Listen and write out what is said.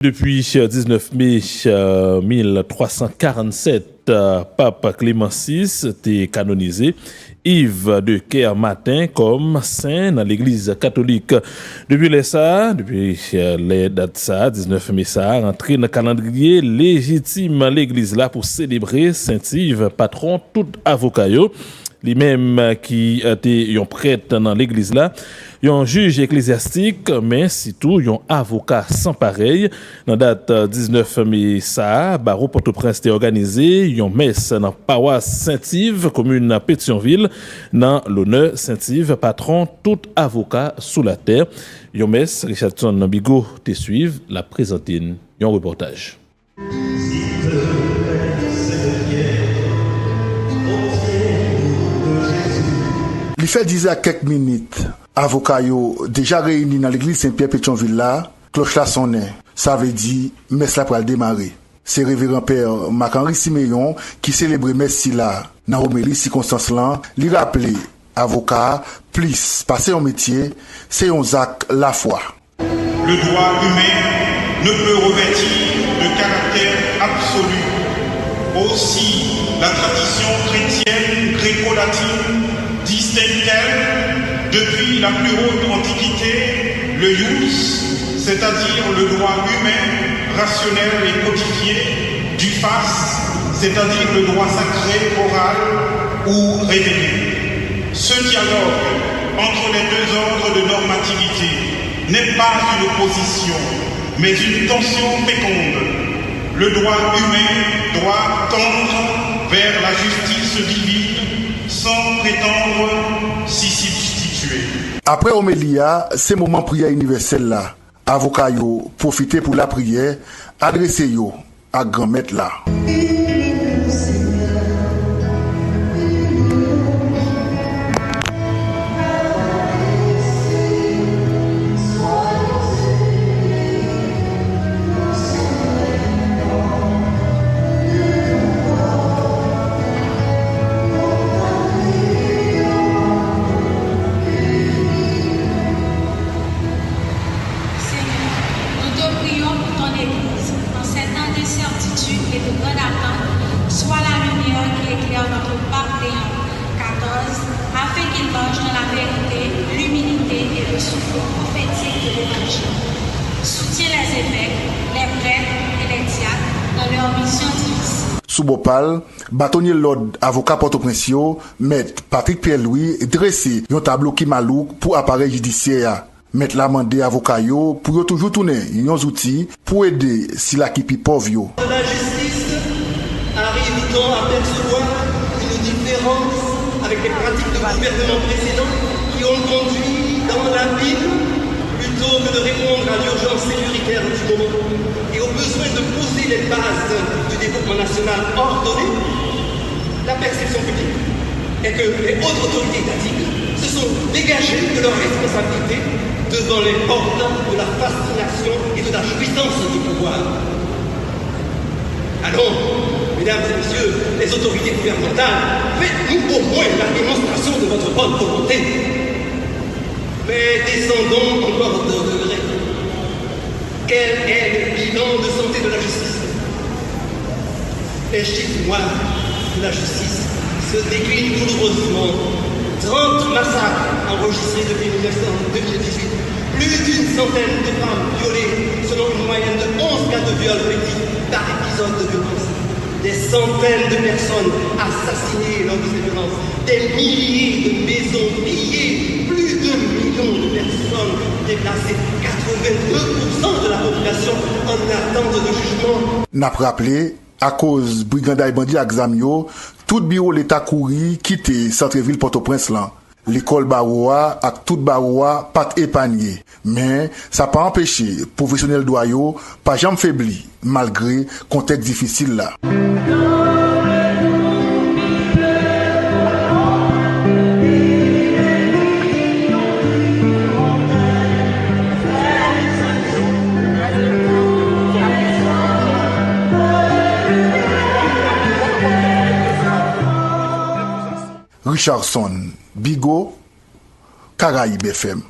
Depuis 19 mai 1347, Pape Clément VI était canonisé Yves de Kermatin comme saint dans l'Église catholique. Depuis les dates ça, 19 mai ça, rentré dans le calendrier légitime l'Église là pour célébrer Saint Yves, patron tout avocat yo. Lui-même qui était un prêtre dans l'église là, un juge ecclésiastique, mais surtout un avocat sans pareil. Dans la date 19 mai ça, Barreau Port-au-Prince était organisé une messe dans la paroisse Saint-Yves, commune Pétionville, dans l'honneur Saint-Yves, patron tout avocat sous la terre. Une messe, Richardson Bigot te suivre, la présenter un reportage. Il fait 10 à quelques minutes, avocats déjà réunis dans l'église Saint-Pierre Pétionville là, cloche là sonne. Ça veut dire messe là pour le démarrer. C'est révérend père Marc-Henri Siméon qui célèbre messe là dans homélie circonstance là, lui rappeler avocat plus passer au métier, c'est un acte la foi. Le droit humain ne peut revêtir de caractère absolu. Aussi, la tradition chrétienne gréco-latine distingue-t-elle depuis la plus haute antiquité le ius, c'est-à-dire le droit humain, rationnel et codifié, du fas, c'est-à-dire le droit sacré, oral ou révélé. Ce dialogue entre les deux ordres de normativité n'est pas une opposition, mais une tension féconde. Le droit humain doit tendre vers la justice divine sans prétendre s'y substituer. Après Omélia, c'est moment prière universelle là. Avocat yo profiter pour la prière, adresser yo à grand maître là. Sous Bopal, bâtonnier l'ordre avocat Port-au-Prince, maître Patrick Pierre-Louis dressé un tableau qui malouk pour appareil judiciaire. Maître l'a mandé avocat pour toujours tourner un outils pour aider si la qui pauvre yo. La justice arrive-t-on à percevoir une différence avec les pratiques de gouvernement précédents qui ont conduit dans l'abîme plutôt que de répondre à l'urgence sécuritaire du moment et au besoin de poser les bases du développement national ordonné? La perception publique est que les autres autorités étatiques se sont dégagées de leurs responsabilités devant les portes de la fascination et de la jouissance du pouvoir. Allons, mesdames et messieurs, les autorités gouvernementales, faites-nous au moins la démonstration de votre bonne volonté. Mais descendons encore d'un degré. Quel est le bilan de santé de la justice? Les chiffres noirs de la justice se déclinent douloureusement. 30 massacres enregistrés depuis 2018. Plus d'une centaine de femmes violées, selon une moyenne de 11 cas de viol collectif par épisode de violence. Des centaines de personnes assassinées lors de ces violences. Des milliers de maisons pillées. Plus de millions de personnes déplacées. 82% de la population en attente de jugement. N'a rappelé, à cause brigandage bandit à Xamio, tout bureau l'État couru quitté centre-ville Port-au-Prince là. L'école Baroua à tout Baroua pas épargné. Mais ça pas empêché professionnel doyo pas jamais faibli malgré contexte difficile là. Richardson Bigot, Caraïbes FM.